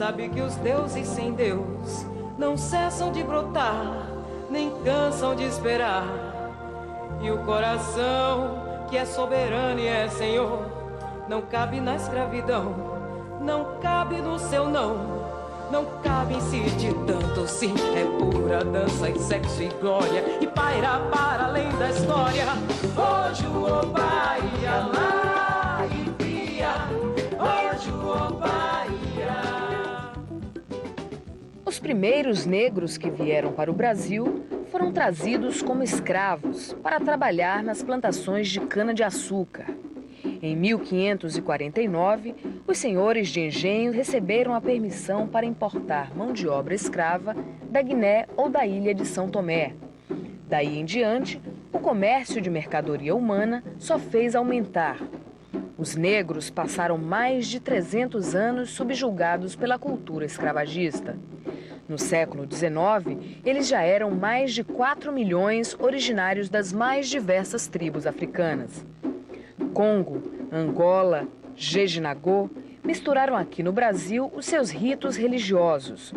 sabe que os deuses sem Deus não cessam de brotar, nem cansam de esperar. E o coração que é soberano e é senhor não cabe na escravidão, não cabe no seu não, não cabe insistir tanto sim. É pura dança e sexo e glória, e paira para além da história. Hoje o Oba ia lá e via, hoje o Oba ia. Os primeiros negros que vieram para o Brasil foram trazidos como escravos para trabalhar nas plantações de cana-de-açúcar. Em 1549, os senhores de engenho receberam a permissão para importar mão de obra escrava da Guiné ou da ilha de São Tomé. Daí em diante, o comércio de mercadoria humana só fez aumentar. Os negros passaram mais de 300 anos subjugados pela cultura escravagista. No século XIX, eles já eram mais de 4 milhões originários das mais diversas tribos africanas. Congo, Angola, Jejinagô misturaram aqui no Brasil os seus ritos religiosos.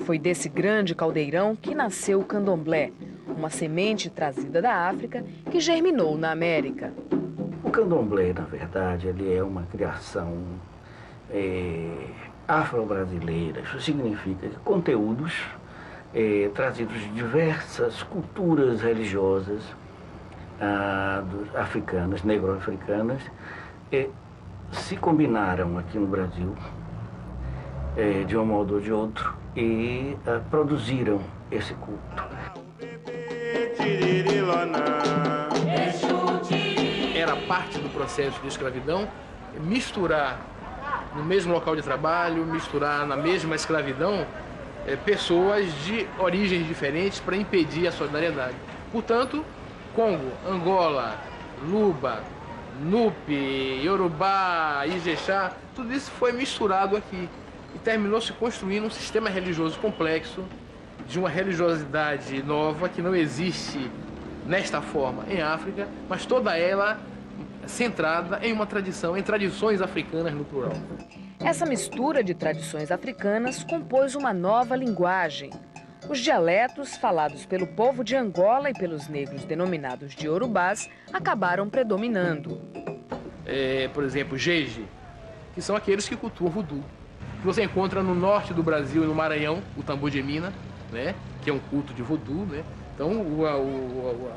Foi desse grande caldeirão que nasceu o candomblé, uma semente trazida da África que germinou na América. O candomblé, na verdade, ele é uma criação afro-brasileira. Isso significa que conteúdos trazidos de diversas culturas religiosas africanas, negro-africanas, se combinaram aqui no Brasil de um modo ou de outro e produziram esse culto. Era parte do processo de escravidão misturar no mesmo local de trabalho, misturar na mesma escravidão pessoas de origens diferentes para impedir a solidariedade. Portanto, Congo, Angola, Luba, Nupe, Yorubá, Ijexá, tudo isso foi misturado aqui e terminou se construindo um sistema religioso complexo, de uma religiosidade nova que não existe nesta forma em África, mas toda ela centrada em uma tradição, em tradições africanas no plural. Essa mistura de tradições africanas compôs uma nova linguagem. Os dialetos falados pelo povo de Angola e pelos negros denominados de Yorubás acabaram predominando. Por exemplo, Jeje, que são aqueles que cultuam voodoo. Você encontra no norte do Brasil e no Maranhão o tambor de Mina, né, que é um culto de voodoo, né? Então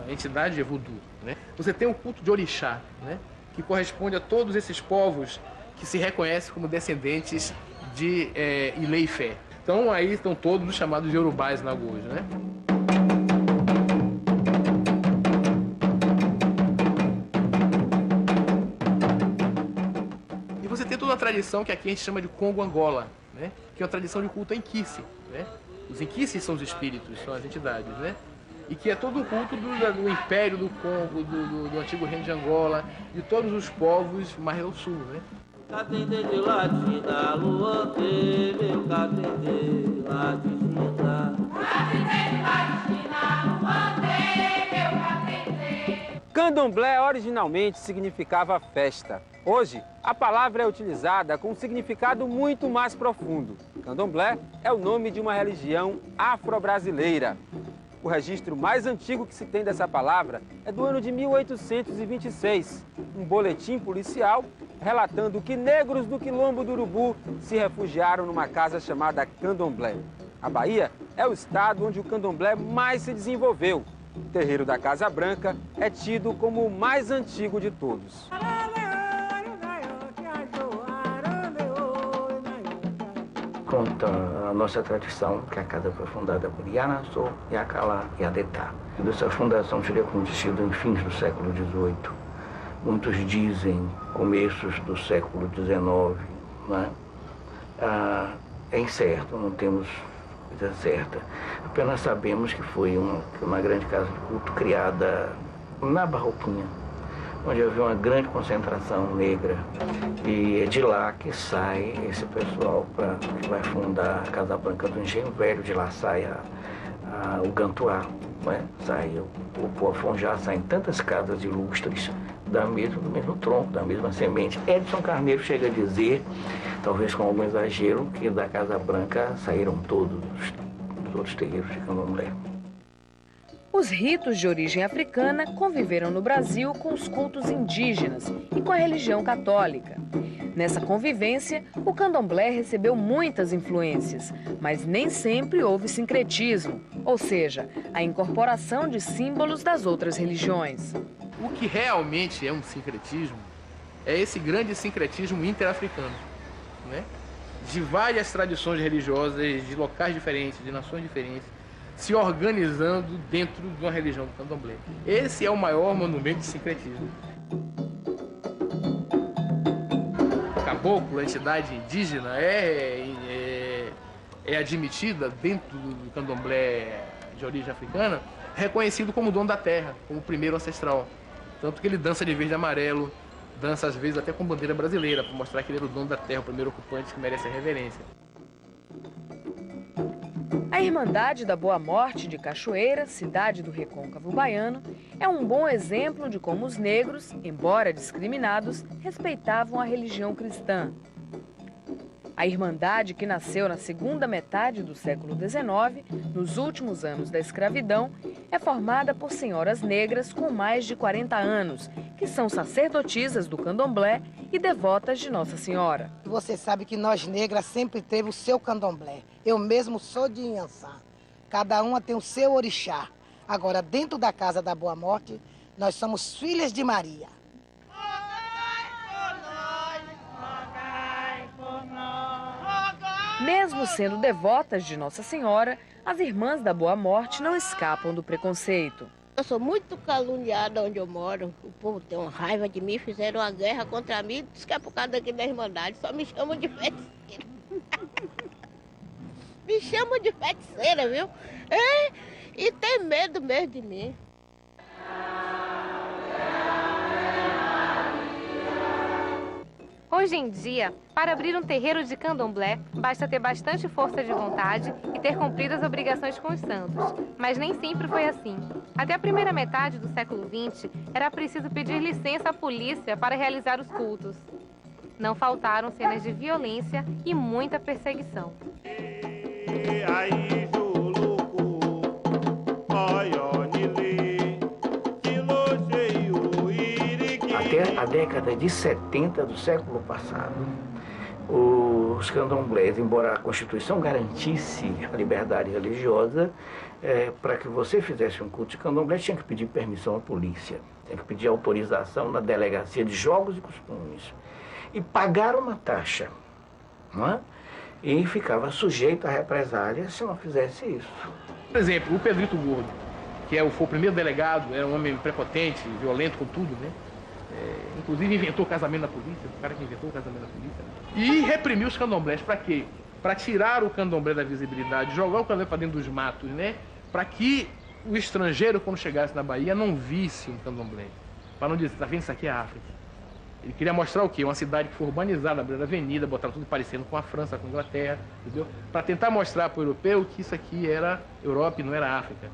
a entidade é voodoo, né? Você tem o culto de Orixá, né, que corresponde a todos esses povos que se reconhecem como descendentes de Ilé-Ifé. Então aí estão todos os chamados Yorubás na hoje, né? E você tem toda uma tradição que aqui a gente chama de Congo-Angola, né? Que é uma tradição de culto a Inquice, né? Os Inquices são os espíritos, são as entidades, né? E que é todo o culto do Império do Congo, do antigo reino de Angola, de todos os povos mais ao sul, né? Candomblé originalmente significava festa. Hoje, a palavra é utilizada com um significado muito mais profundo. Candomblé é o nome de uma religião afro-brasileira. O registro mais antigo que se tem dessa palavra é do ano de 1826, um boletim policial relatando que negros do Quilombo do Urubu se refugiaram numa casa chamada Candomblé. A Bahia é o estado onde o candomblé mais se desenvolveu. O terreiro da Casa Branca é tido como o mais antigo de todos. Conta a nossa tradição que a casa foi fundada por Yanassô, Yacalá e Adetá. Essa fundação teria acontecido em fins do século XVIII. Muitos dizem começos do século XIX, né? É incerto, não temos coisa certa. Apenas sabemos que foi uma grande casa de culto criada na Barroquinha, onde havia uma grande concentração negra. E é de lá que sai esse pessoal que vai fundar a Casa Branca do Engenho Velho. De lá sai o Gantuá, né? Sai o Poafonjá, saem tantas casas ilustres do mesmo tronco, da mesma semente. Edson Carneiro chega a dizer, talvez com algum exagero, que da Casa Branca saíram todos os outros terreiros de candomblé. Os ritos de origem africana conviveram no Brasil com os cultos indígenas e com a religião católica. Nessa convivência, o candomblé recebeu muitas influências, mas nem sempre houve sincretismo, ou seja, a incorporação de símbolos das outras religiões. O que realmente é um sincretismo é esse grande sincretismo interafricano, né? De várias tradições religiosas, de locais diferentes, de nações diferentes, se organizando dentro de uma religião do candomblé. Esse é o maior monumento de sincretismo. O caboclo, a entidade indígena, é admitida dentro do candomblé de origem africana, reconhecido como dono da terra, como o primeiro ancestral. Tanto que ele dança de verde e amarelo, dança às vezes até com bandeira brasileira, para mostrar que ele era o dono da terra, o primeiro ocupante que merece a reverência. A Irmandade da Boa Morte de Cachoeira, cidade do Recôncavo Baiano, é um bom exemplo de como os negros, embora discriminados, respeitavam a religião cristã. A Irmandade, que nasceu na segunda metade do século XIX, nos últimos anos da escravidão, é formada por senhoras negras com mais de 40 anos, que são sacerdotisas do candomblé e devotas de Nossa Senhora. Você sabe que nós negras sempre teve o seu candomblé. Eu mesmo sou de Inhansá. Cada uma tem o seu orixá. Agora, dentro da Casa da Boa Morte, nós somos filhas de Maria. Mesmo sendo devotas de Nossa Senhora, as irmãs da Boa Morte não escapam do preconceito. Eu sou muito caluniada onde eu moro. O povo tem uma raiva de mim, fizeram uma guerra contra mim, diz que é por causa daqui da Irmandade, só me chamam de feiticeira. Me chamam de feiticeira, viu? E tem medo mesmo de mim. Hoje em dia, para abrir um terreiro de candomblé, basta ter bastante força de vontade e ter cumprido as obrigações com os santos. Mas nem sempre foi assim. Até a primeira metade do século XX, era preciso pedir licença à polícia para realizar os cultos. Não faltaram cenas de violência e muita perseguição. Até a década de 70 do século passado, os candomblés, embora a Constituição garantisse a liberdade religiosa, para que você fizesse um culto de candomblé, tinha que pedir permissão à polícia, tinha que pedir autorização na Delegacia de Jogos e Costumes e pagar uma taxa, não é? E ficava sujeito a represálias se não fizesse isso. Por exemplo, o Pedrito Gordo, que foi o primeiro delegado, era um homem prepotente, violento com tudo, né? Inclusive inventou o casamento da polícia, o cara que inventou o casamento da polícia. E reprimiu os candomblés, para quê? Para tirar o candomblé da visibilidade, jogar o candomblé para dentro dos matos, né? Para que o estrangeiro, quando chegasse na Bahia, não visse um candomblé. Para não dizer, tá vendo, isso aqui é a África. Ele queria mostrar o quê? Uma cidade que foi urbanizada, na beira da avenida, botaram tudo parecendo com a França, com a Inglaterra, entendeu? Para tentar mostrar para o europeu que isso aqui era Europa e não era África.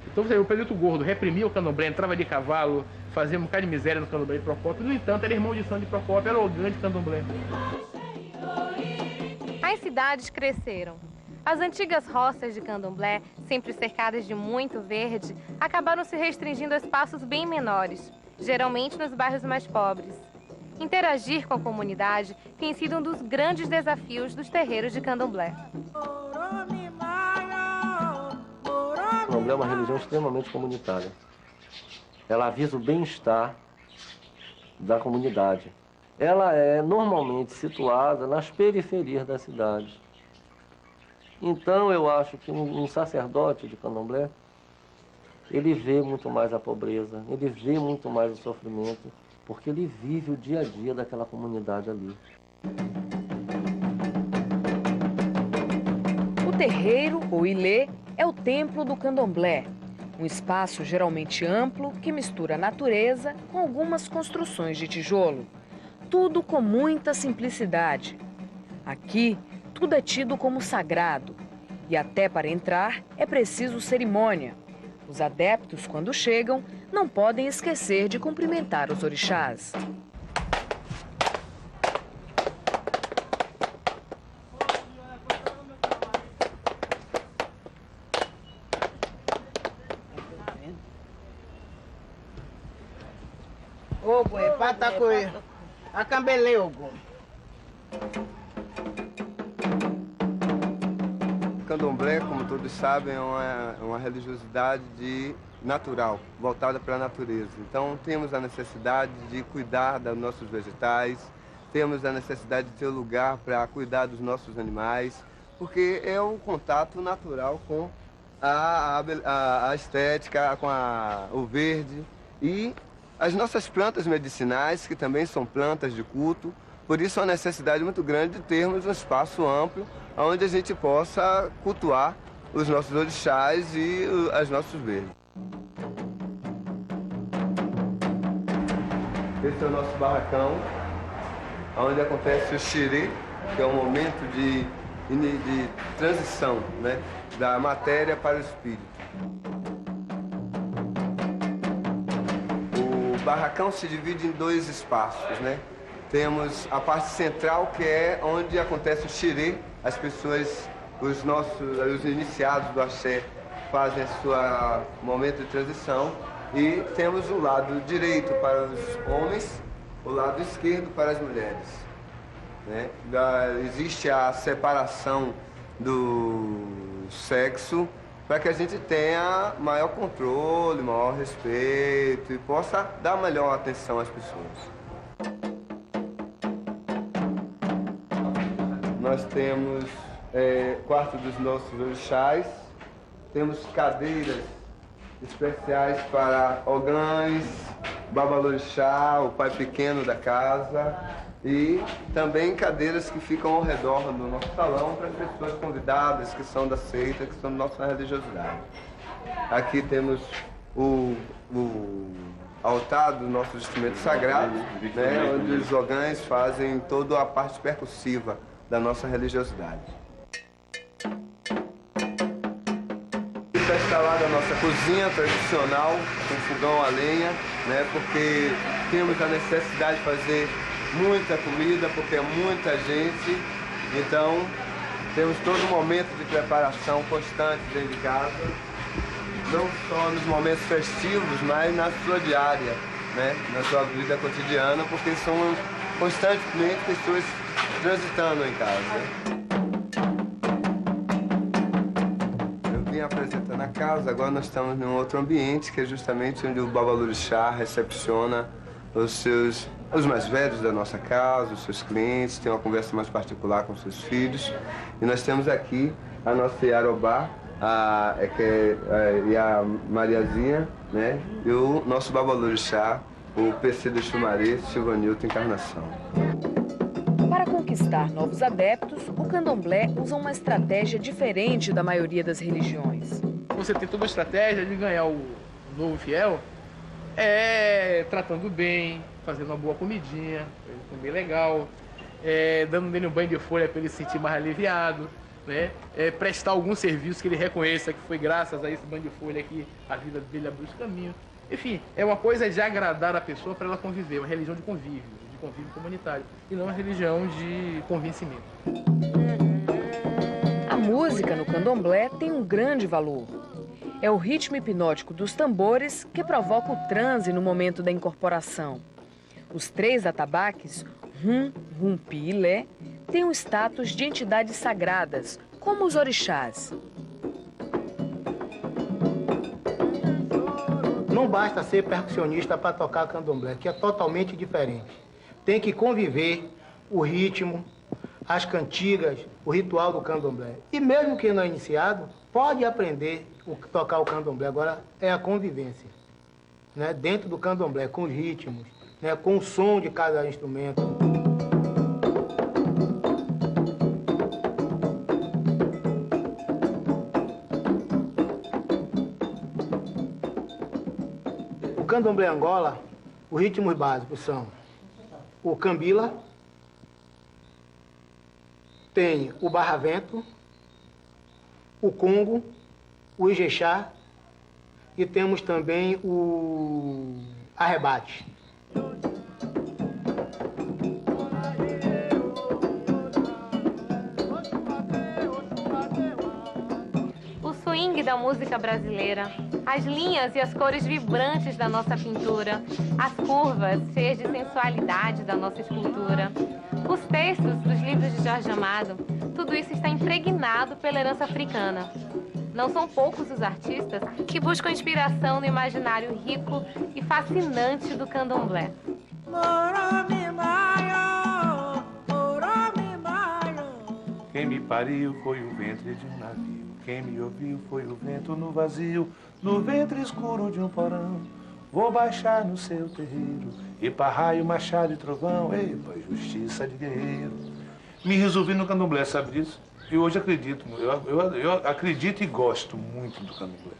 Então o Pedrito Gordo reprimia o candomblé, entrava de cavalo, fazia um bocado de miséria no candomblé de Procópio. No entanto, era irmão de santo de Procópio, era o grande candomblé. As cidades cresceram. As antigas roças de candomblé, sempre cercadas de muito verde, acabaram se restringindo a espaços bem menores, geralmente nos bairros mais pobres. Interagir com a comunidade tem sido um dos grandes desafios dos terreiros de candomblé. O candomblé é uma religião extremamente comunitária. Ela visa o bem-estar da comunidade. Ela é normalmente situada nas periferias da cidade. Então eu acho que um sacerdote de candomblé, ele vê muito mais a pobreza, ele vê muito mais o sofrimento, porque ele vive o dia a dia daquela comunidade ali. O terreiro, ou ilê, é o templo do candomblé. Um espaço geralmente amplo que mistura a natureza com algumas construções de tijolo. Tudo com muita simplicidade. Aqui, tudo é tido como sagrado. E até para entrar é preciso cerimônia. Os adeptos, quando chegam, não podem esquecer de cumprimentar os orixás. Ogo, patacoio, acambeleugo. O candomblé, como todos sabem, é uma religiosidade natural, voltada para a natureza. Então, temos a necessidade de cuidar dos nossos vegetais, temos a necessidade de ter lugar para cuidar dos nossos animais, porque é um contato natural com a estética, com o verde e as nossas plantas medicinais, que também são plantas de culto. Por isso, há uma necessidade muito grande de termos um espaço amplo onde a gente possa cultuar os nossos orixás e os nossos verdes. Esse é o nosso barracão, onde acontece o xirê, que é um momento de transição, né, da matéria para o espírito. O barracão se divide em dois espaços, né? Temos a parte central, que é onde acontece o xirê. As pessoas, os iniciados do axé, fazem seu momento de transição. E temos o lado direito para os homens, o lado esquerdo para as mulheres, né? Existe a separação do sexo para que a gente tenha maior controle, maior respeito e possa dar melhor atenção às pessoas. Nós temos quarto dos nossos orixás, temos cadeiras especiais para ogãs, babalorixá, o pai pequeno da casa, e também cadeiras que ficam ao redor do nosso salão para as pessoas convidadas que são da seita, que são da nossa religiosidade. Aqui temos o altar do nosso instrumento sagrado, né, onde os ogãs fazem toda a parte percussiva da nossa religiosidade. Está instalada a nossa cozinha tradicional, com fogão a lenha, né, porque temos a necessidade de fazer muita comida, porque é muita gente, então temos todo um momento de preparação constante dentro de casa, não só nos momentos festivos, mas na sua diária, né, na sua vida cotidiana, porque são constantemente pessoas transitando em casa. Apresentando a casa, agora nós estamos em um outro ambiente, que é justamente onde o babalorixá recepciona os mais velhos da nossa casa, os seus clientes, tem uma conversa mais particular com seus filhos. E nós temos aqui a nossa Iarobá, e a Mariazinha, né? E o nosso babalorixá, o PC de Xumaré, Silvanilton Encarnação. Para conquistar novos adeptos, o candomblé usa uma estratégia diferente da maioria das religiões. Você tem toda a estratégia de ganhar o novo fiel tratando bem, fazendo uma boa comidinha, comer legal, dando nele um banho de folha para ele se sentir mais aliviado, né? Prestar algum serviço que ele reconheça que foi graças a esse banho de folha que a vida dele abriu esse caminho. Enfim, é uma coisa de agradar a pessoa para ela conviver, uma religião de convívio comunitário, e não uma religião de convencimento. A música no candomblé tem um grande valor. É o ritmo hipnótico dos tambores que provoca o transe no momento da incorporação. Os 3 atabaques, Rum, Rumpi e Lé, têm o status de entidades sagradas, como os orixás. Não basta ser percussionista para tocar candomblé, que é totalmente diferente. Tem que conviver o ritmo, as cantigas, o ritual do candomblé. E mesmo quem não é iniciado, pode aprender a tocar o candomblé. Agora é a convivência, né? Dentro do candomblé, com os ritmos, né? Com o som de cada instrumento. O candomblé Angola, os ritmos básicos são o cambila, tem o barravento, o congo, o ijexá e temos também o arrebate. O swing da música brasileira, as linhas e as cores vibrantes da nossa pintura, as curvas cheias de sensualidade da nossa escultura, os textos dos livros de Jorge Amado, tudo isso está impregnado pela herança africana. Não são poucos os artistas que buscam inspiração no imaginário rico e fascinante do candomblé. Quem me pariu foi o ventre de um navio, quem me ouviu foi o vento no vazio, no ventre escuro de um porão. Vou baixar no seu terreiro, e parraio, machado e trovão, epa, justiça de guerreiro. Me resolvi no candomblé, sabe disso? E hoje acredito, eu acredito e gosto muito do candomblé.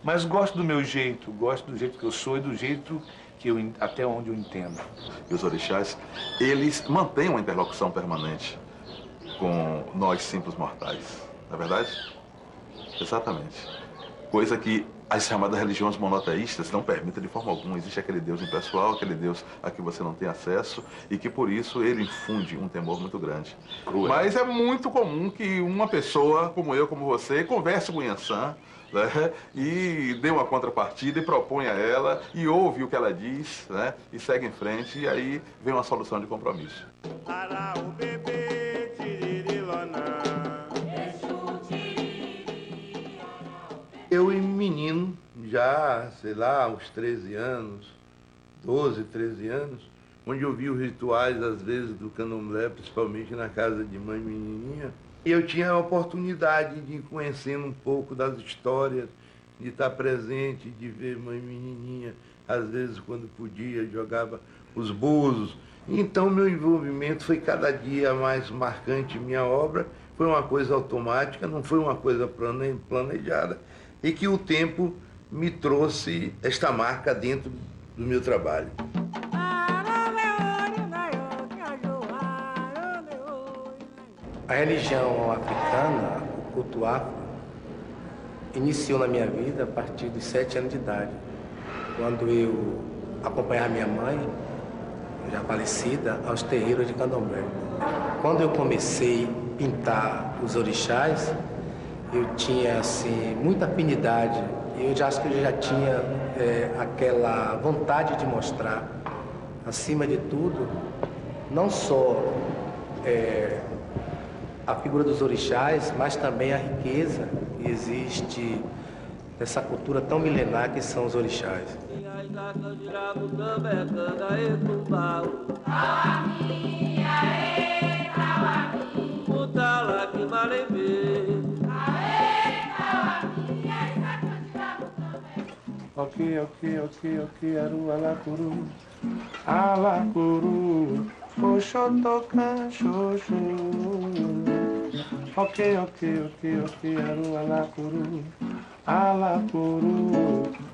Mas gosto do meu jeito, gosto do jeito que eu sou e do jeito que até onde eu entendo. E os orixás, eles mantêm uma interlocução permanente com nós simples mortais, não é verdade? Exatamente. Coisa que as chamadas religiões monoteístas não permitem de forma alguma. Existe aquele Deus impessoal, aquele Deus a que você não tem acesso e que por isso ele infunde um temor muito grande. Cruel. Mas é muito comum que uma pessoa como eu, como você, converse com o Iansã, né, e dê uma contrapartida e propõe a ela e ouve o que ela diz, né, e segue em frente e aí vem uma solução de compromisso. Eu, menino, já, sei lá, aos 13 anos, 12, 13 anos, onde eu vi os rituais, às vezes, do candomblé, principalmente na casa de mãe menininha, e eu tinha a oportunidade de ir conhecendo um pouco das histórias, de estar presente, de ver mãe menininha, às vezes, quando podia, jogava os búzios. Então, meu envolvimento foi cada dia mais marcante em minha obra, foi uma coisa automática, não foi uma coisa planejada, e que o tempo me trouxe esta marca dentro do meu trabalho. A religião africana, o culto afro, iniciou na minha vida a partir dos 7 anos de idade, quando eu acompanhava minha mãe, já falecida, aos terreiros de candomblé. Quando eu comecei a pintar os orixás, eu tinha assim, muita afinidade. Eu já acho que eu já tinha aquela vontade de mostrar, acima de tudo, não só a figura dos orixás, mas também a riqueza que existe nessa cultura tão milenar que são os orixás. Ok, aru, alacuru, oxotocan, xoxo. Ok, aru, alacuru,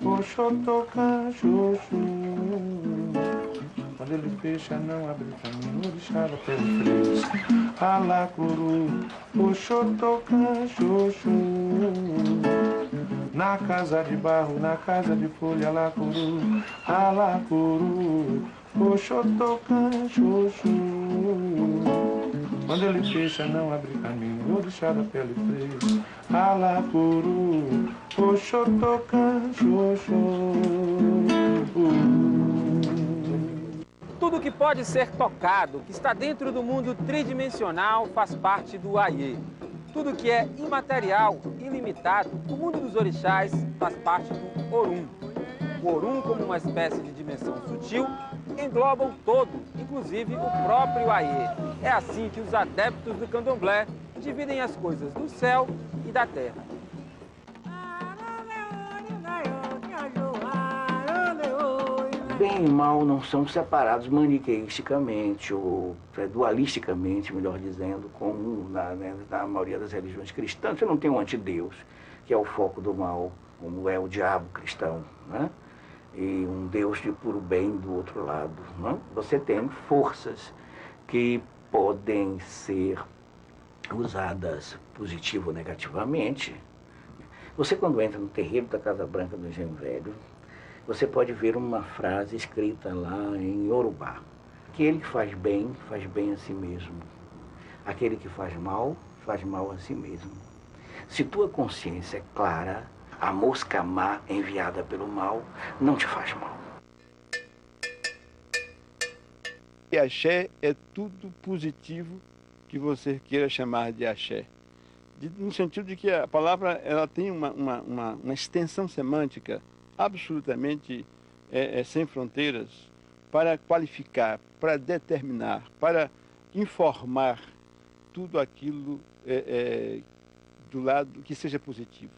oxotocan, xoxo. Quando ele fecha, não abre caminho, orixá pelo fresco. Alacuru, oxotocan, xoxo. Na casa de barro, na casa de folha, alacuru, oxotocan, xoxo. Quando ele fecha, não abre caminho, orixá da pele fresca. Alacuru, oxotocan, xoxo. Tudo que pode ser tocado, que está dentro do mundo tridimensional, faz parte do Ayê. Tudo que é imaterial, ilimitado, o mundo dos orixás faz parte do Orum. O Orum, como uma espécie de dimensão sutil, engloba o todo, inclusive o próprio Ayê. É assim que os adeptos do candomblé dividem as coisas do céu e da terra. Bem e mal não são separados maniqueisticamente, ou dualisticamente, melhor dizendo, como na maioria das religiões cristãs. Você não tem um antideus, que é o foco do mal, como é o diabo cristão, né? E um Deus de puro bem do outro lado, né? Você tem forças que podem ser usadas positivo ou negativamente, Você, quando entra no terreiro da Casa Branca do Engenho Velho, você pode ver uma frase escrita lá em Yorubá. Aquele que faz bem a si mesmo. Aquele que faz mal a si mesmo. Se tua consciência é clara, a mosca má enviada pelo mal não te faz mal. E axé é tudo positivo que você queira chamar de axé. No sentido de que a palavra ela tem uma extensão semântica absolutamente sem fronteiras para qualificar, para determinar, para informar tudo aquilo do lado que seja positivo.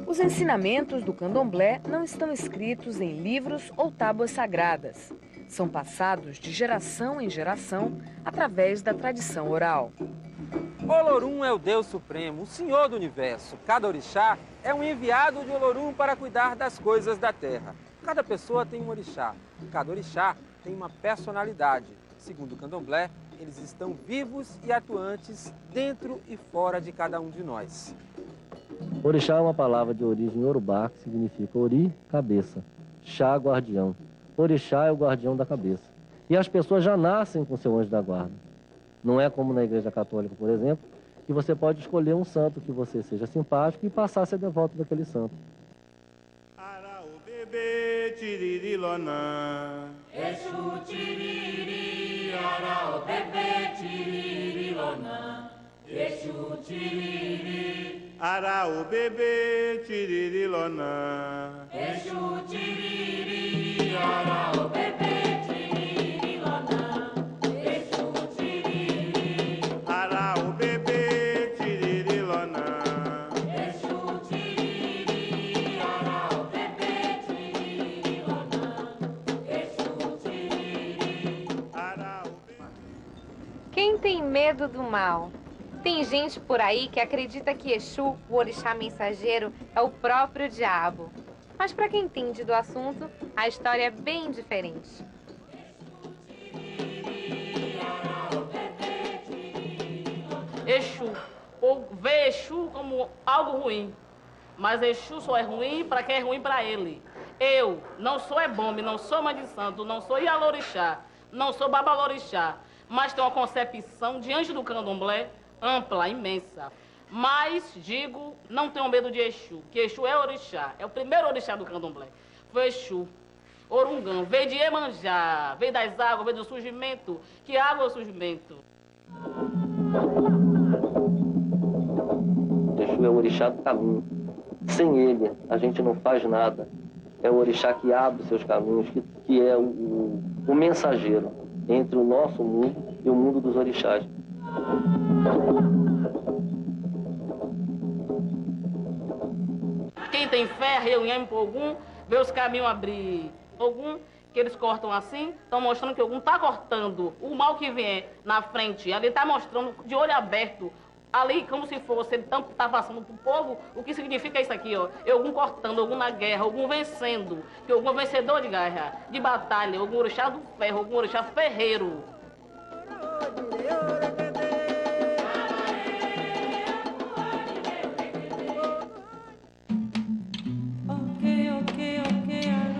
Os ensinamentos do candomblé não estão escritos em livros ou tábuas sagradas. São passados de geração em geração através da tradição oral. Olorum é o Deus Supremo, o Senhor do Universo. Cada orixá é um enviado de Olorum para cuidar das coisas da terra. Cada pessoa tem um orixá. Cada orixá tem uma personalidade. Segundo o candomblé, eles estão vivos e atuantes dentro e fora de cada um de nós. Orixá é uma palavra de origem iorubá que significa ori, cabeça, chá, guardião. Orixá é o guardião da cabeça. E as pessoas já nascem com seu anjo da guarda. Não é como na Igreja Católica, por exemplo, que você pode escolher um santo que você seja simpático e passar a ser devoto daquele santo. Bebê tiririlona, Exu tiriri, arau bebê tiririlona, Exu tiriri, arau bebê tiririlona, Exu tiriri, arau bebê tiririlona, Exu tiriri, arau bebê tiririlona. Quem tem medo do mal? Tem gente por aí que acredita que Exu, o orixá mensageiro, é o próprio diabo. Mas para quem entende do assunto, a história é bem diferente. Exu, ou vê Exu como algo ruim. Mas Exu só é ruim para quem é ruim para ele. Eu não sou ebombe, não sou mãe de santo, não sou ialorixá, não sou babalorixá. Mas tem uma concepção diante do candomblé ampla, imensa. Mas, digo, não tenho medo de Exu, que Exu é orixá, é o primeiro orixá do candomblé. Foi Exu, Orungão, veio de Iemanjá, veio das águas, veio do surgimento. Que água é o surgimento? Exu é o orixá do caminho. Sem ele, a gente não faz nada. É o orixá que abre seus caminhos, que é o mensageiro entre o nosso mundo e o mundo dos orixás. Quem tem fé, reunião com Ogum, vê os caminhos abrir. Ogum, que eles cortam assim, estão mostrando que Ogum está cortando o mal que vier na frente. Ali está mostrando de olho aberto, ali como se fosse, ele está passando para o povo, o que significa isso aqui, ó. Ogum cortando, Ogum na guerra, Ogum vencendo, que Ogum é vencedor de guerra, de batalha, Ogum orixá do ferro, Ogum orixá ferreiro.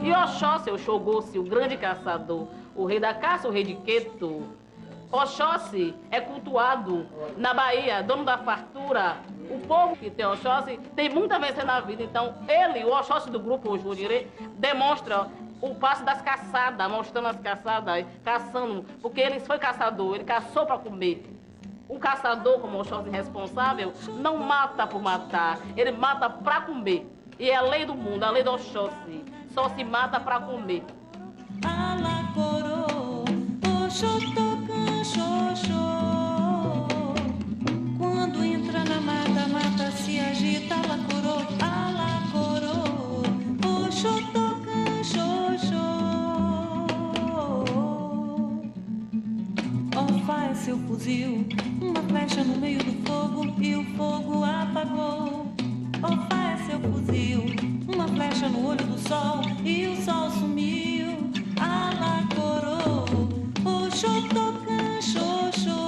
E Oxóssi, o Xogossi, o grande caçador, o rei da caça, o rei de Queto. Oxóssi é cultuado na Bahia, dono da fartura. O povo que tem Oxóssi tem muito a vencer na vida. Então, ele, o Oxóssi do grupo Ojurire, demonstra o passo das caçadas, mostrando as caçadas, caçando, porque ele foi caçador, ele caçou para comer. Um caçador, como o Oxóssi responsável, não mata por matar, ele mata para comer. E é a lei do mundo, a lei do Oxóssi. Só se mata para comer. Quando entra na mata, mata se agita, alacorô, oxotocan, xoxô. Ofá é seu fuzil, uma flecha no meio do fogo e o fogo apagou. Ofá é seu fuzil, uma flecha no olho do sol e o sol sumiu. Alacorô, oxotocan, xoxô.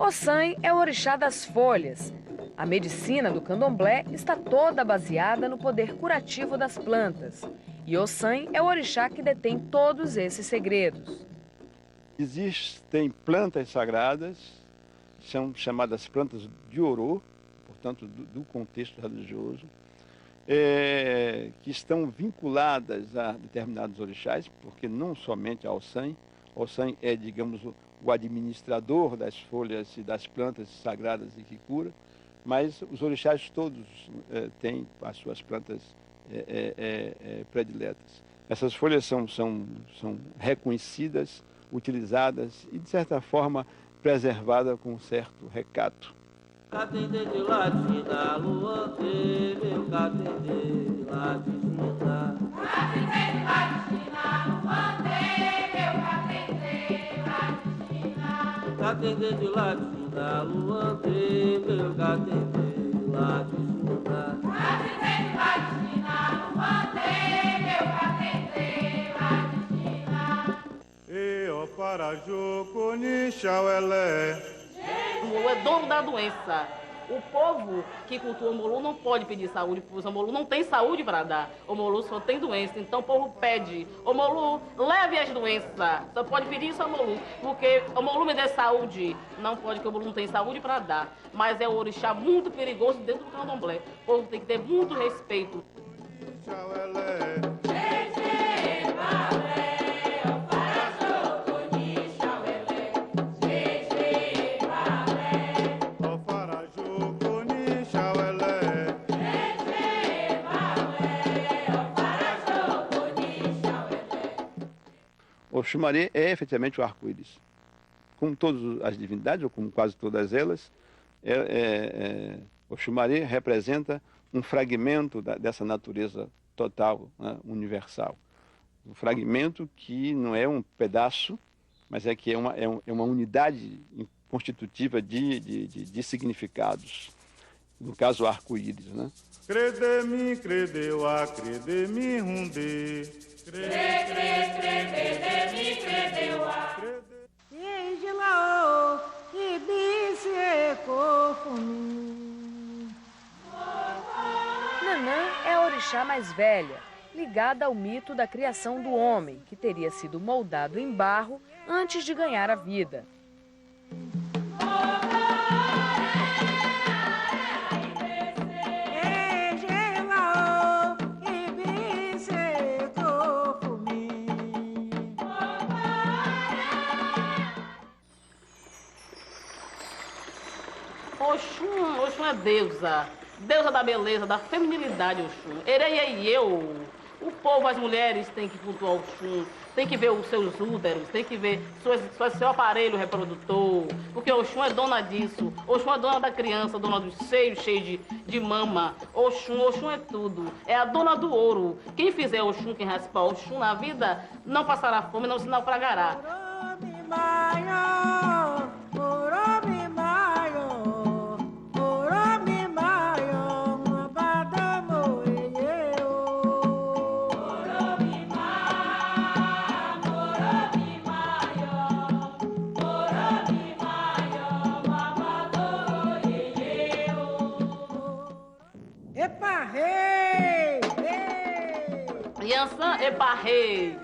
Ossan é o orixá das folhas. A medicina do candomblé está toda baseada no poder curativo das plantas. E Ossan é o orixá que detém todos esses segredos. Existem plantas sagradas, são chamadas plantas de orô, portanto, do contexto religioso, que estão vinculadas a determinados orixás, porque não somente a Ossan. Ossan é, digamos, o administrador das folhas e das plantas sagradas e que cura, mas os orixás todos têm as suas plantas prediletas. Essas folhas são reconhecidas, utilizadas e, de certa forma, preservadas com um certo recato. O é dono da doença. O povo que cultua o Omolu não pode pedir saúde, porque o Omolu não tem saúde para dar. O Omolu só tem doença, então o povo pede. Omolu, leve as doenças. Só pode pedir isso ao Omolu, porque o Omolu me dê saúde. Não pode, porque o Omolu não tem saúde para dar. Mas é um orixá muito perigoso dentro do candomblé. O povo tem que ter muito respeito. O Xumaré é efetivamente o arco-íris. Como todas as divindades, ou como quase todas elas, o Xumaré representa um fragmento dessa natureza total, né, universal. Um fragmento que não é um pedaço, mas que é uma unidade constitutiva de significados. No caso, o arco-íris, né? Crede-me, credeu a crede-me runde. Nanã é a orixá mais velha, ligada ao mito da criação do homem, que teria sido moldado em barro antes de ganhar a vida. Oxum é deusa da beleza, da feminilidade, Oxum. Ereia e eu, o povo, as mulheres têm que cultuar Oxum, tem que ver os seus úteros, tem que ver seu aparelho reprodutor, porque Oxum é dona disso. Oxum é dona da criança, dona dos seios cheios de mama. Oxum é tudo, é a dona do ouro. Quem fizer Oxum, quem raspar Oxum na vida, não passará fome, não se naufragará. Yansan, eparrei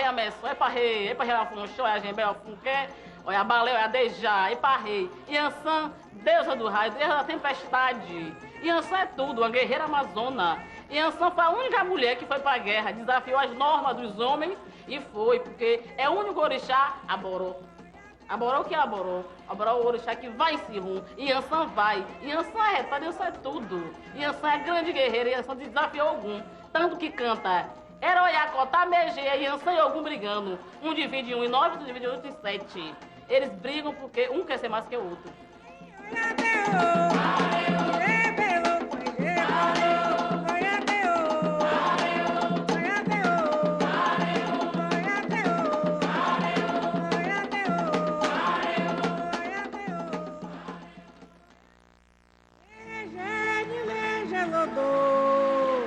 a meçã, eparrei a funchó, a gembe, a funqué, olha a balé, olha a dejá, eparrei. Yansan, deusa do raio, deusa da tempestade. Yansan é tudo, a guerreira amazona. Yansan foi a única mulher que foi pra guerra, desafiou as normas dos homens e foi, porque é o único orixá, Aboró. Aboró o que é Aboró? Aboró é o orixá que vai em Sirum. Yansan vai. Yansan é retada, Yansan é tudo. Yansan é grande guerreira, Yansan desafiou algum. Tanto que canta Heroiacotá, Megeia, Yansan e Ogum brigando. Um divide um em 9, outro divide outro em 7. Eles brigam porque um quer ser mais que o outro.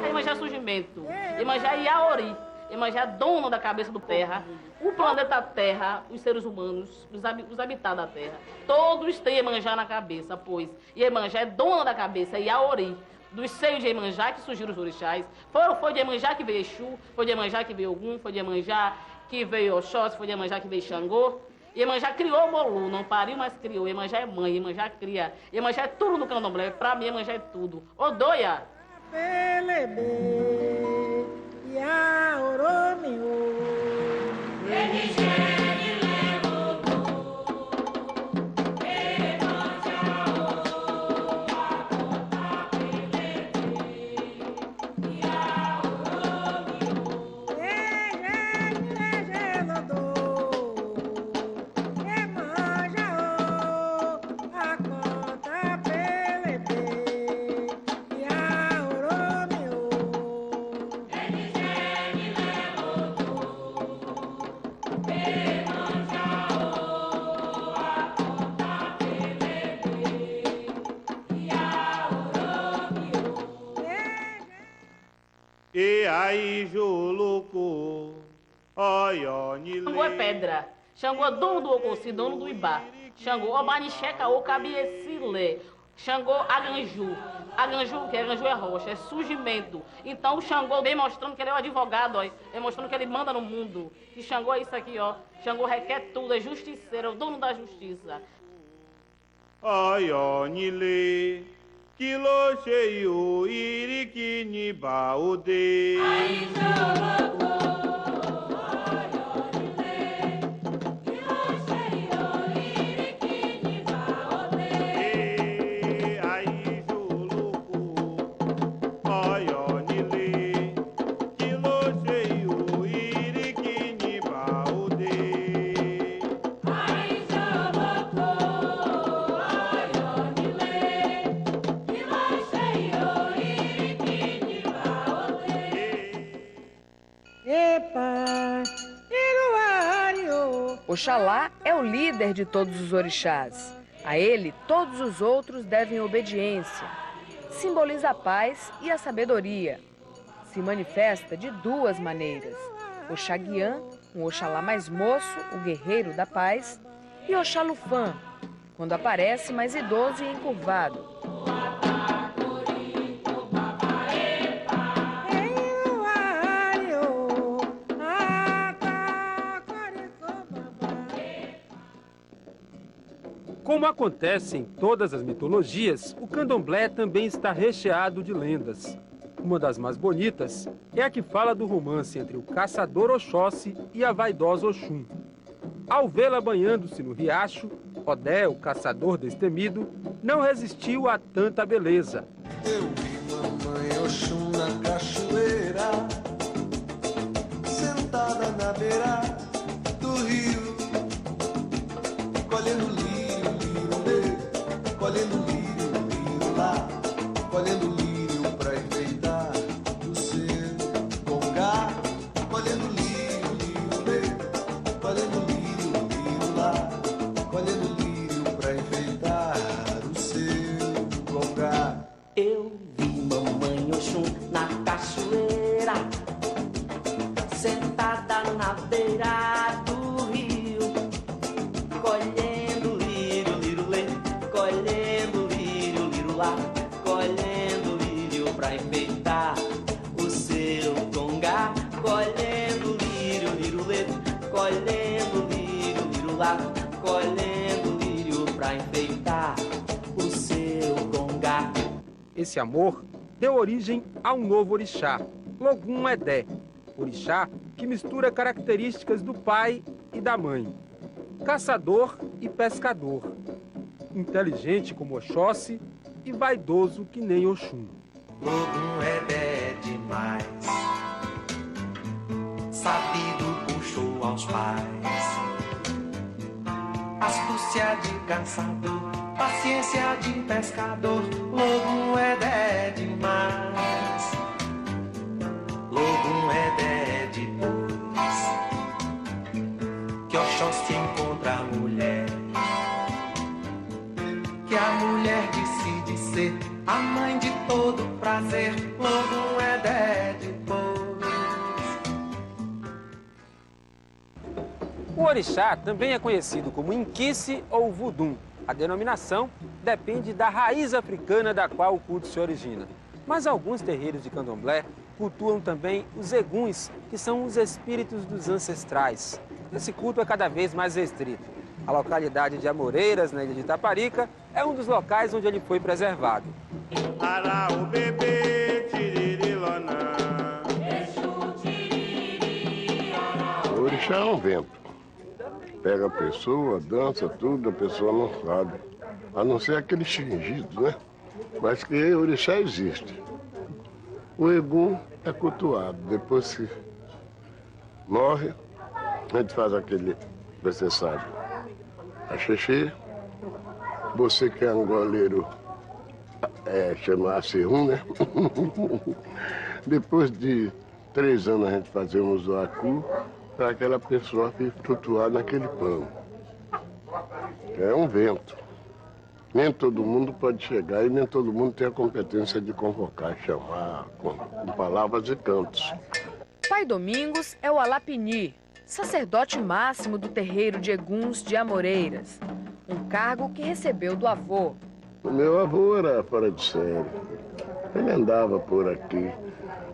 Iemanjá é surgimento. Iemanjá é Iaori. Iemanjá é dono da cabeça do Terra, o planeta Terra, os seres humanos, os habitantes da Terra. Todos têm Iemanjá na cabeça, pois Iemanjá é dona da cabeça e Aori. Dos seios de Iemanjá que surgiram os orixás. Foi de Iemanjá que veio Exu, foi de Iemanjá que veio Ogum, foi de Iemanjá que veio Oxóssi, foi de Iemanjá que veio Xangô. Iemanjá criou o Molu, não pariu, mas criou. Iemanjá é mãe, Iemanjá cria. Iemanjá é tudo no candomblé, pra mim Iemanjá é tudo. Odoia! E aí, Juluco, Xangô é pedra. Xangô é dono do Ocossi, dono do Ibá. Xangô, Obanixeca, Ocabiecilé. Xangô, Aganju. Aganju, que Aganju é rocha, é surgimento. Então o Xangô vem mostrando que ele é o advogado, ó. Vem mostrando que ele manda no mundo. Que Xangô é isso aqui, ó. Xangô requer tudo, é justiceiro, é o dono da justiça. Nile, Kilo cheio, Iriquini, Baudê. Aí, Oxalá é o líder de todos os orixás. A ele, todos os outros devem obediência. Simboliza a paz e a sabedoria. Se manifesta de duas maneiras. Oxaguian, um Oxalá mais moço, o guerreiro da paz, e Oxalufã, quando aparece mais idoso e encurvado. Como acontece em todas as mitologias, o candomblé também está recheado de lendas. Uma das mais bonitas é a que fala do romance entre o caçador Oxóssi e a vaidosa Oxum. Ao vê-la banhando-se no riacho, Odé, o caçador destemido, não resistiu a tanta beleza. Eu vi mamãe Oxum na cachoeira, sentada na beira do rio, colhendo colhendo lírio, lírio lá, colhendo lírio pra enfeitar o seu congá, colhendo lírio, lírio, colhendo lírio, lírio lá, colhendo lírio pra enfeitar o seu congá. Eu vi mamãe Oxum na cachoeira, sentada na beira do rio, colhendo lírio, lírio, colhendo lírio, lírio lá, colhendo lírio pra enfeitar o seu congá, colhendo lírio, lírio, colhendo lírio, lírio lá, colhendo lírio pra enfeitar o seu congá. Esse amor deu origem a um novo orixá, Logum Edé, orixá que mistura características do pai e da mãe, caçador e pescador, inteligente como Oxóssi e vaidoso que nem Oxum. Logum Edé demais, sabido puxou aos pais, astúcia de caçador, paciência de pescador. Logum Edé demais, Logum Edé depois que Oxóssi encontra a mulher, que a mulher decide ser a mãe de todo prazer. Logum Edé depois O orixá também é conhecido como inquice ou vudum. A denominação depende da raiz africana da qual o culto se origina. Mas alguns terreiros de candomblé cultuam também os eguns, que são os espíritos dos ancestrais. Esse culto é cada vez mais restrito. A localidade de Amoreiras, na ilha de Itaparica, é um dos locais onde ele foi preservado. O orixá é um vento. Pega a pessoa, dança, tudo, a pessoa não sabe. A não ser aqueles fingidos, né? Mas que o orixá existe. O egum é cultuado. Depois que morre, a gente faz aquele, você sabe, a xexê. Você que é angoleiro, chama acerrum, né? Depois de 3 anos a gente fazemos o acu para aquela pessoa flutuar naquele plano. É um vento. Nem todo mundo pode chegar e nem todo mundo tem a competência de convocar, chamar com palavras e cantos. Pai Domingos é o Alapini, sacerdote máximo do terreiro de Eguns de Amoreiras, um cargo que recebeu do avô. O meu avô era fora de série. Ele andava por aqui,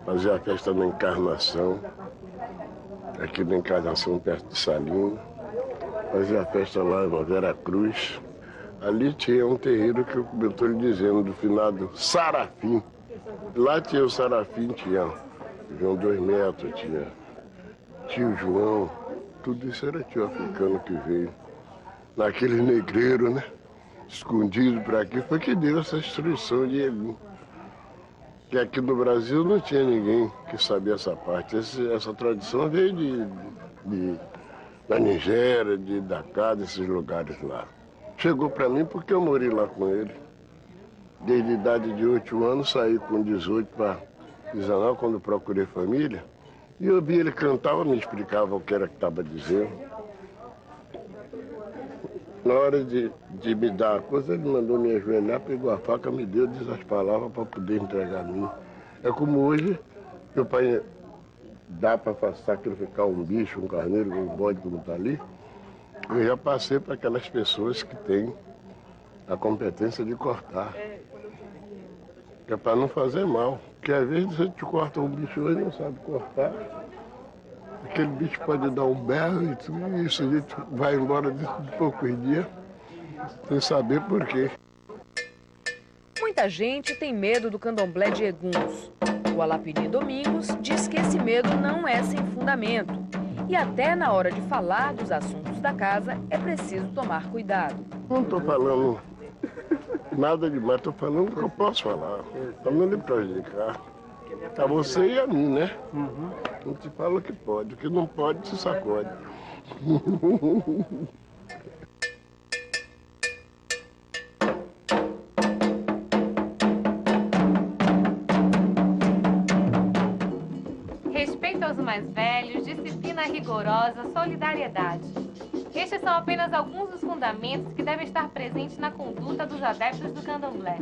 fazia a festa da encarnação, aqui na encarnação perto de Salina, fazia a festa lá em Vera Cruz. Ali tinha um terreiro que eu estou lhe dizendo, do finado Sarafim. Lá tinha o Sarafim, tinha João 2 metros, tinha tio João, tudo isso era tio africano que veio. Naquele negreiro, né? Escondido por aqui, foi que deu essa instrução de Egum. Que aqui no Brasil não tinha ninguém que sabia essa parte. Essa tradição veio da Nigéria, de Dakar, desses lugares lá. Chegou para mim porque eu morei lá com ele. Desde a idade de 8 anos, saí com 18 para 19, quando procurei família. E eu vi ele cantava, me explicava o que era que estava dizendo. Na hora de me dar a coisa, ele mandou me ajoelhar, pegou a faca, me deu, diz as palavras para poder entregar a mim. É como hoje, meu pai dá para sacrificar um bicho, um carneiro, um bode como está ali. Eu já passei para aquelas pessoas que têm a competência de cortar. Que é para não fazer mal. Porque às vezes você te corta um bicho hoje e não sabe cortar. Aquele bicho pode dar um berro e tudo isso, a gente vai embora dentro de poucos dias, sem saber por quê. Muita gente tem medo do candomblé de Eguns. O Alapini Domingos diz que esse medo não é sem fundamento. E até na hora de falar dos assuntos da casa, é preciso tomar cuidado. Não estou falando nada demais, estou falando o que eu posso falar, para não lhe prejudicar. A você e a mim, né? A gente fala o que pode, o que não pode se sacode. Respeito aos mais velhos, disciplina rigorosa, solidariedade. Estes são apenas alguns dos fundamentos que devem estar presentes na conduta dos adeptos do candomblé.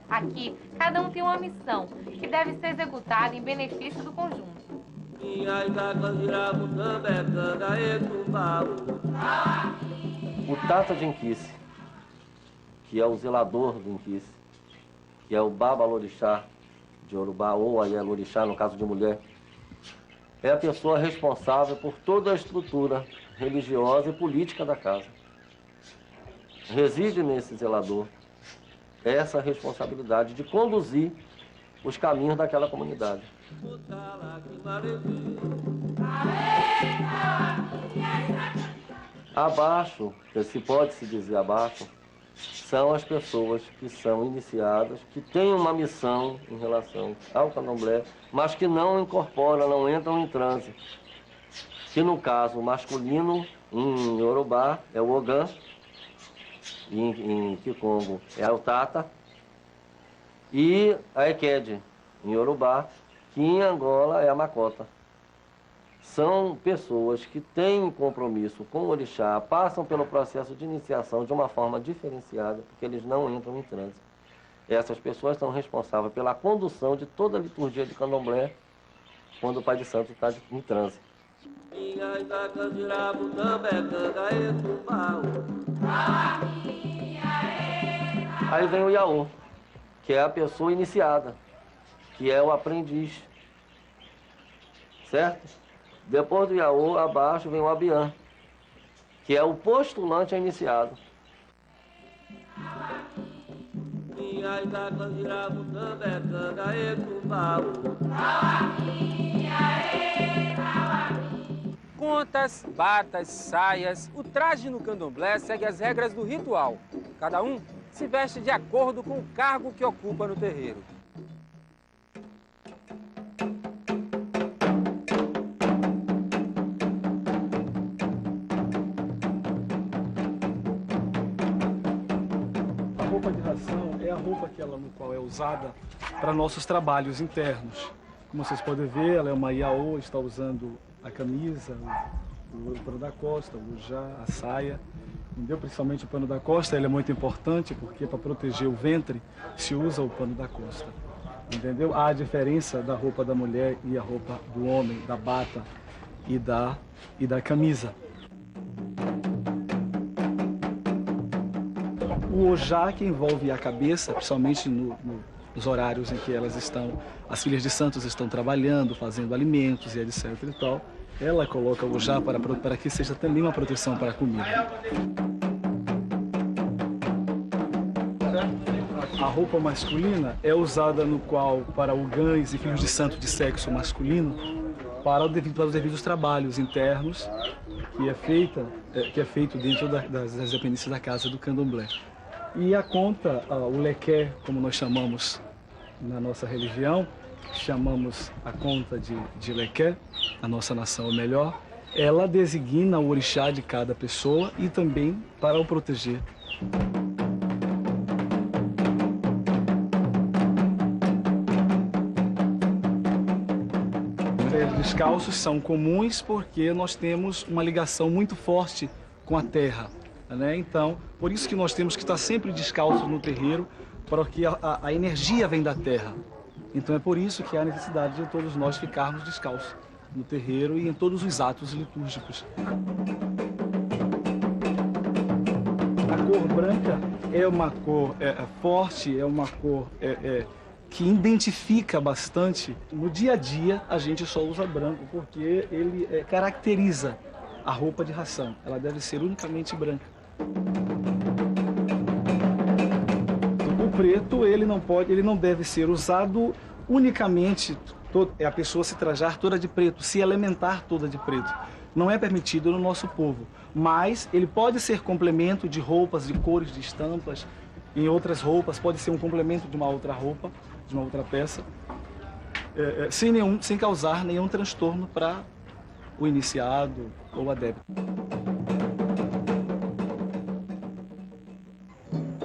Aqui, cada um tem uma missão que deve ser executada em benefício do conjunto. O Tata de Inquice, que é o zelador do Inquice, que é o Babalorixá de Yorubá, ou a Yelorixá, no caso de mulher, é a pessoa responsável por toda a estrutura religiosa e política da casa. Reside nesse zelador essa responsabilidade de conduzir os caminhos daquela comunidade. Abaixo, se pode se dizer abaixo, são as pessoas que são iniciadas, que têm uma missão em relação ao candomblé, mas que não incorporam, não entram em transe. Que no caso masculino, em Yorubá, é o Ogã, em Kikongo é o Tata, e a Ekede, em Yorubá, que em Angola é a Makota. São pessoas que têm compromisso com o orixá, passam pelo processo de iniciação de uma forma diferenciada, porque eles não entram em transe. Essas pessoas são responsáveis pela condução de toda a liturgia de candomblé quando o Pai de Santo está em transe. Aí vem o Iaô, que é a pessoa iniciada, que é o aprendiz, certo? Depois do Iaô, abaixo vem o Abiã, que é o postulante a iniciado. Contas, batas, saias, o traje no candomblé segue as regras do ritual. Cada um se veste de acordo com o cargo que ocupa no terreiro. A roupa de ração é a roupa no qual é usada para nossos trabalhos internos. Como vocês podem ver, ela é uma Iaô, está usando a camisa, o pano da costa, o ujá, a saia. Entendeu? Principalmente o pano da costa, ele é muito importante porque para proteger o ventre se usa o pano da costa. Entendeu? Há a diferença da roupa da mulher e a roupa do homem, da bata e da camisa. O ojá que envolve a cabeça, principalmente nos horários em que elas estão, as filhas de santos estão trabalhando, fazendo alimentos e etc e tal, ela coloca o ojá para que seja também uma proteção para a comida. A roupa masculina é usada para o gãs e filhos de santo de sexo masculino para os devidos trabalhos internos que é feito dentro das dependências da casa do candomblé. E a conta, o lequé, como nós chamamos na nossa religião, chamamos a conta de lequé, a nossa nação é melhor, ela designa o orixá de cada pessoa e também para o proteger. Os descalços são comuns porque nós temos uma ligação muito forte com a terra, né? Então, por isso que nós temos que estar sempre descalços no terreiro, porque a energia vem da terra. Então é por isso que há a necessidade de todos nós ficarmos descalços no terreiro e em todos os atos litúrgicos. A cor branca é uma cor forte, é uma cor que identifica bastante. No dia a dia a gente só usa branco porque ele caracteriza a roupa de ração. Ela deve ser unicamente branca. O preto ele não deve ser usado unicamente, a pessoa se trajar toda de preto, se elementar toda de preto. Não é permitido no nosso povo, mas ele pode ser complemento de roupas, de cores, de estampas, em outras roupas, pode ser um complemento de uma outra roupa, de uma outra peça, sem causar nenhum transtorno para o iniciado ou adepto.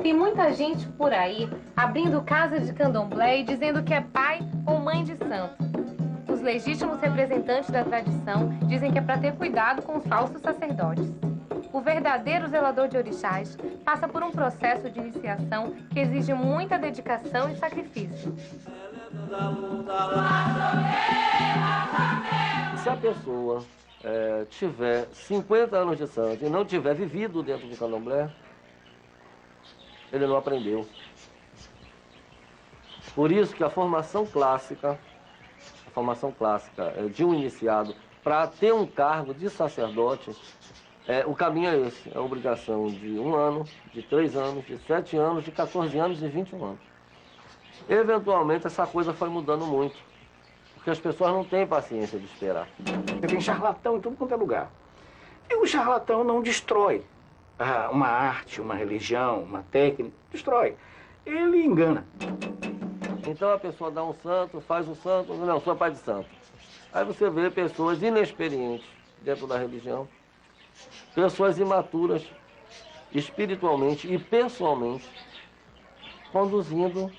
Tem muita gente por aí abrindo casa de candomblé e dizendo que é pai ou mãe de santo. Os legítimos representantes da tradição dizem que é para ter cuidado com os falsos sacerdotes. O verdadeiro zelador de orixás passa por um processo de iniciação que exige muita dedicação e sacrifício. Se a pessoa tiver 50 anos de santo e não tiver vivido dentro do candomblé, ele não aprendeu. Por isso que a formação clássica de um iniciado, para ter um cargo de sacerdote, o caminho é esse, é a obrigação de 1 ano, de 3 anos, de 7 anos, de 14 anos e 21 anos. Eventualmente essa coisa foi mudando muito, porque as pessoas não têm paciência de esperar. Tem charlatão em tudo quanto é lugar. E o charlatão não destrói uma arte, uma religião, uma técnica, destrói. Ele engana. Então a pessoa dá um santo, faz o santo, não, sou pai de santo. Aí você vê pessoas inexperientes dentro da religião, pessoas imaturas espiritualmente e pessoalmente, conduzindo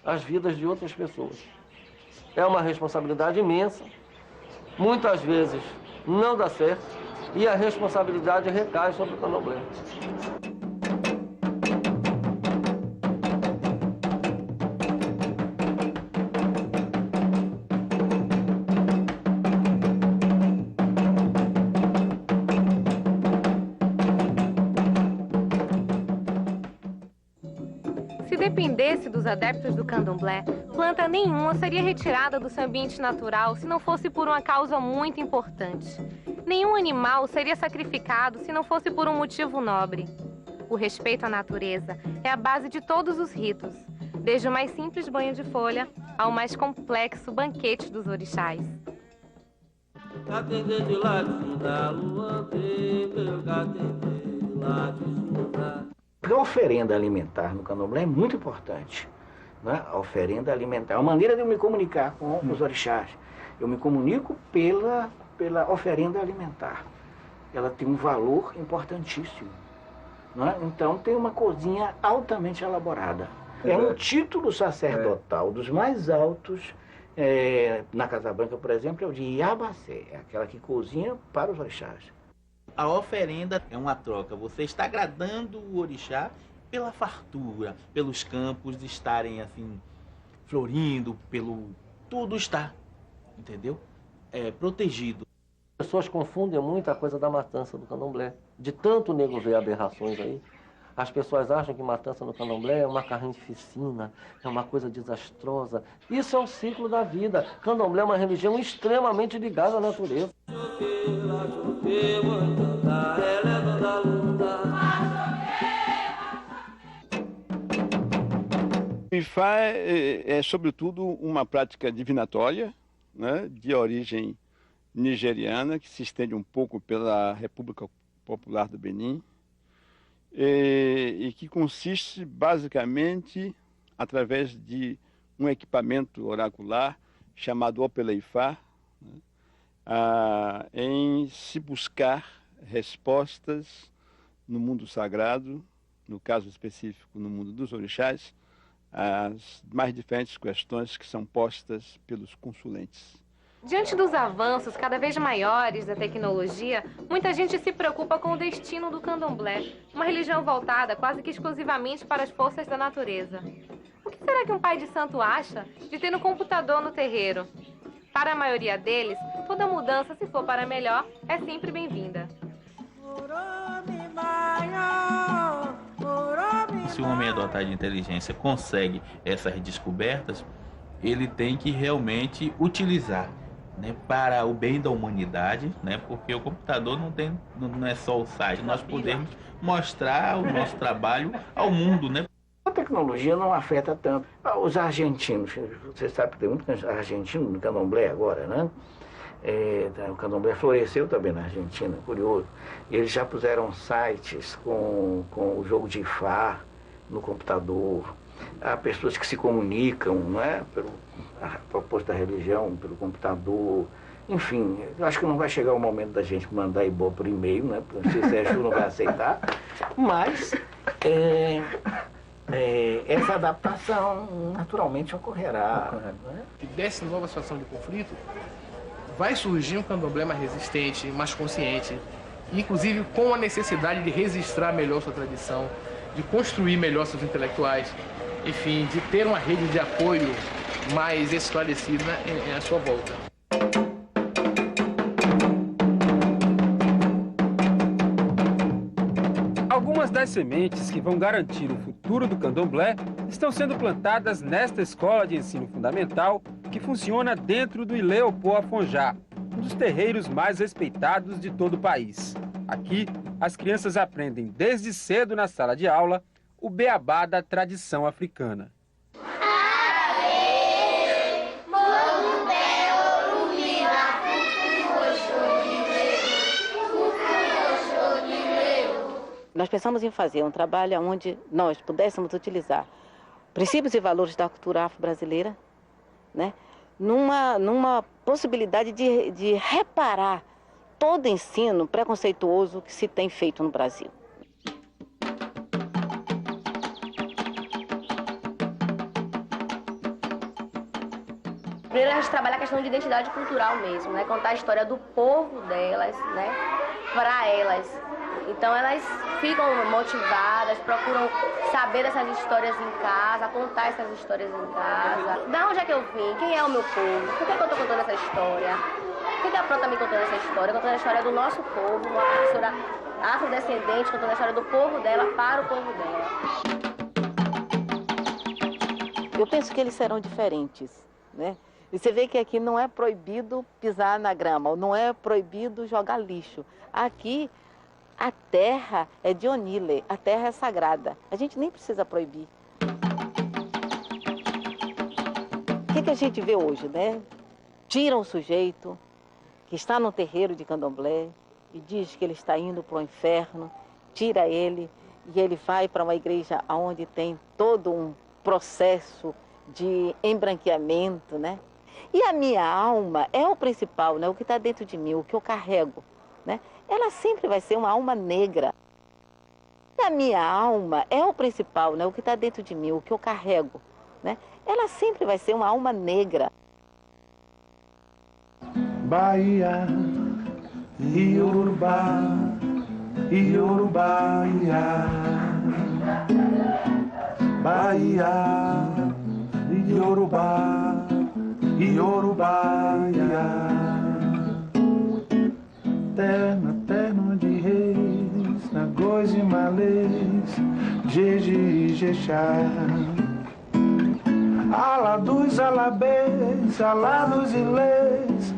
as vidas de outras pessoas. É uma responsabilidade imensa, muitas vezes não dá certo e a responsabilidade recai sobre o candomblé. Se dependesse dos adeptos do candomblé, planta nenhuma seria retirada do seu ambiente natural se não fosse por uma causa muito importante. Nenhum animal seria sacrificado se não fosse por um motivo nobre. O respeito à natureza é a base de todos os ritos, desde o mais simples banho de folha ao mais complexo banquete dos orixás. A oferenda alimentar no candomblé é muito importante, né? A oferenda alimentar é uma maneira de eu me comunicar com os orixás. Eu me comunico pela oferenda alimentar. Ela tem um valor importantíssimo, né? Então tem uma cozinha altamente elaborada. É um título sacerdotal dos mais altos. Na Casa Branca, por exemplo, é o de Iabacé, é aquela que cozinha para os orixás. A oferenda é uma troca. Você está agradando o orixá pela fartura, pelos campos estarem assim florindo, tudo está, entendeu? Protegido. As pessoas confundem muito a coisa da matança do candomblé. De tanto o nego ver aberrações aí, as pessoas acham que matança no candomblé é uma carnificina, é uma coisa desastrosa. Isso é um ciclo da vida. Candomblé é uma religião extremamente ligada à natureza. O Ifá é, sobretudo, uma prática divinatória, né, de origem nigeriana, que se estende um pouco pela República Popular do Benin, e que consiste basicamente através de um equipamento oracular chamado Opeleifá, né, em se buscar respostas no mundo sagrado, no caso específico no mundo dos orixás, às mais diferentes questões que são postas pelos consulentes. Diante dos avanços cada vez maiores da tecnologia, muita gente se preocupa com o destino do candomblé, uma religião voltada quase que exclusivamente para as forças da natureza. O que será que um pai de santo acha de ter um computador no terreiro? Para a maioria deles, toda mudança, se for para melhor, é sempre bem-vinda. Se o homem adotar de inteligência consegue essas descobertas, ele tem que realmente utilizar, né, para o bem da humanidade, né, porque o computador não é só o site, nós podemos mostrar o nosso trabalho ao mundo, né? A tecnologia não afeta tanto. Os argentinos, você sabe que tem muito argentino no candomblé agora, né? O candomblé floresceu também na Argentina, curioso. Eles já puseram sites com o jogo de Ifá no computador. Há pessoas que se comunicam, não é? A proposta da religião, pelo computador. Enfim, eu acho que não vai chegar o momento da gente mandar Ibó por e-mail, né? Porque o Sérgio não vai aceitar. Mas essa adaptação naturalmente ocorrerá. Né? E dessa nova situação de conflito, vai surgir um candomblé mais resistente, mais consciente, inclusive com a necessidade de registrar melhor sua tradição, de construir melhor seus intelectuais, enfim, de ter uma rede de apoio mais esclarecida à sua volta. Algumas das sementes que vão garantir o futuro do candomblé estão sendo plantadas nesta escola de ensino fundamental que funciona dentro do Ileopô Afonjá, um dos terreiros mais respeitados de todo o país. Aqui, as crianças aprendem desde cedo na sala de aula o beabá da tradição africana. Nós pensamos em fazer um trabalho onde nós pudéssemos utilizar princípios e valores da cultura afro-brasileira, né, numa possibilidade de reparar todo ensino preconceituoso que se tem feito no Brasil. Primeiro a gente trabalha a questão de identidade cultural mesmo, né? Contar a história do povo delas, né? Para elas. Então elas ficam motivadas, procuram saber dessas histórias em casa, contar essas histórias em casa. Da onde é que eu vim? Quem é o meu povo? Por que eu estou contando essa história? Por que a Pro está me contando essa história? Contando a história do nosso povo, uma professora afrodescendente contando a história do povo dela para o povo dela. Eu penso que eles serão diferentes, né? E você vê que aqui não é proibido pisar na grama, ou não é proibido jogar lixo. Aqui, a terra é de Onile, a terra é sagrada. A gente nem precisa proibir. O que a gente vê hoje, né? Tiram o sujeito que está no terreiro de candomblé e diz que ele está indo para o inferno, tira ele e ele vai para uma igreja onde tem todo um processo de embranqueamento, né? E a minha alma é o principal, né? O que está dentro de mim, o que eu carrego, né? Ela sempre vai ser uma alma negra. E a minha alma é o principal, né? O que está dentro de mim, o que eu carrego, né? Ela sempre vai ser uma alma negra. Bahia, Iorubá, Iorubá, Bahia, Iorubá, Iorubá, terno, terno de reis, Nagôs e Malês, Jeje e Jexá. Ala dos alabês, alá dos ilês,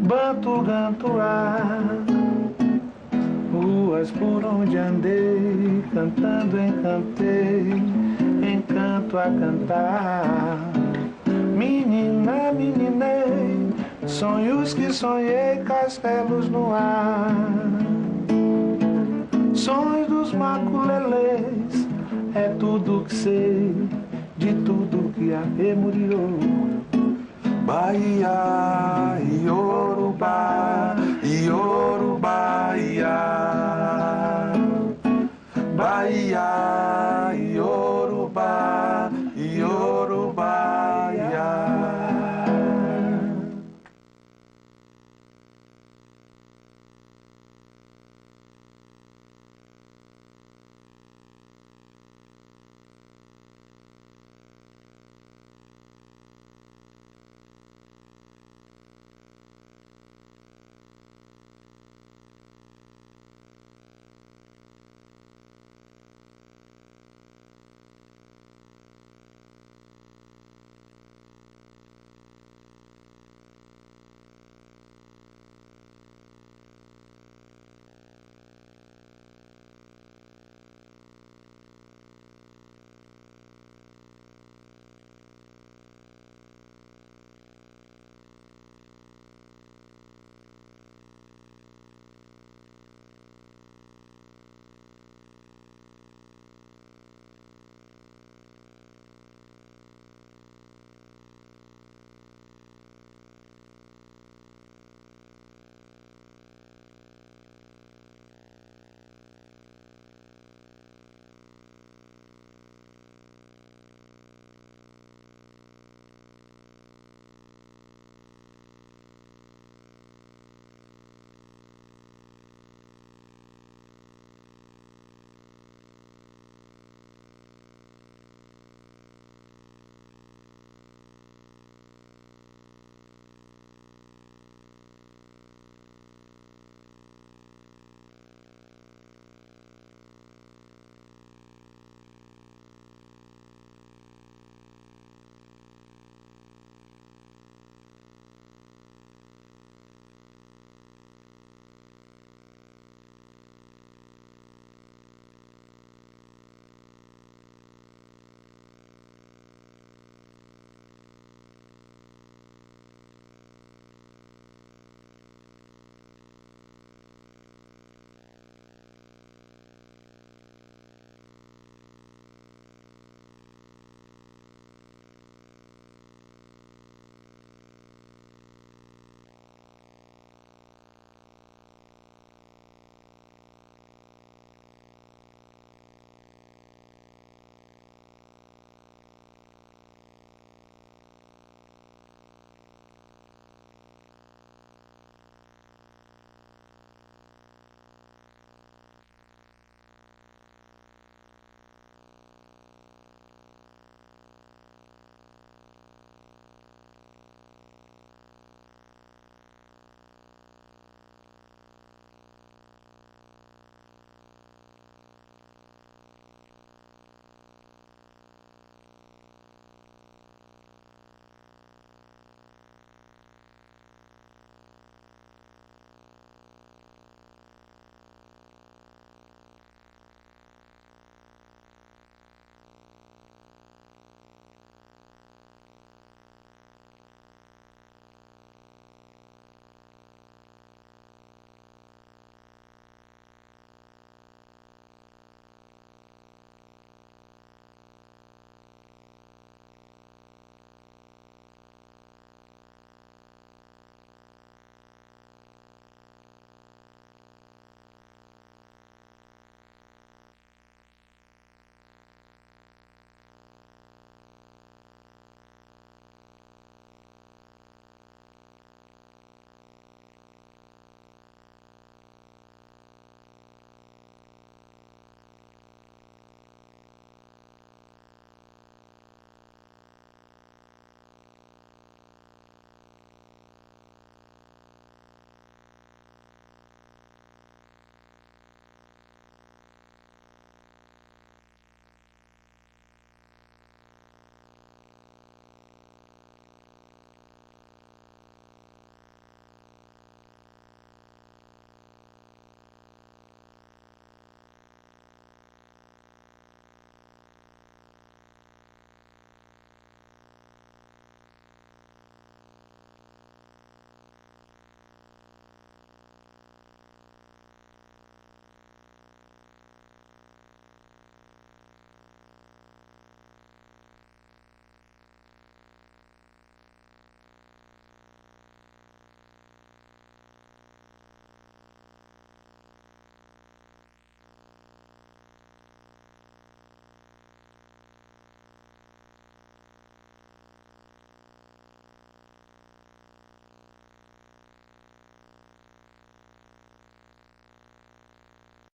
Banto, Gantuá. Ruas por onde andei, cantando encantei, encanto a cantar. Menina, meninei, sonhos que sonhei, castelos no ar. Sonhos dos maculelês, é tudo que sei, de tudo que arremuriou. Bahia.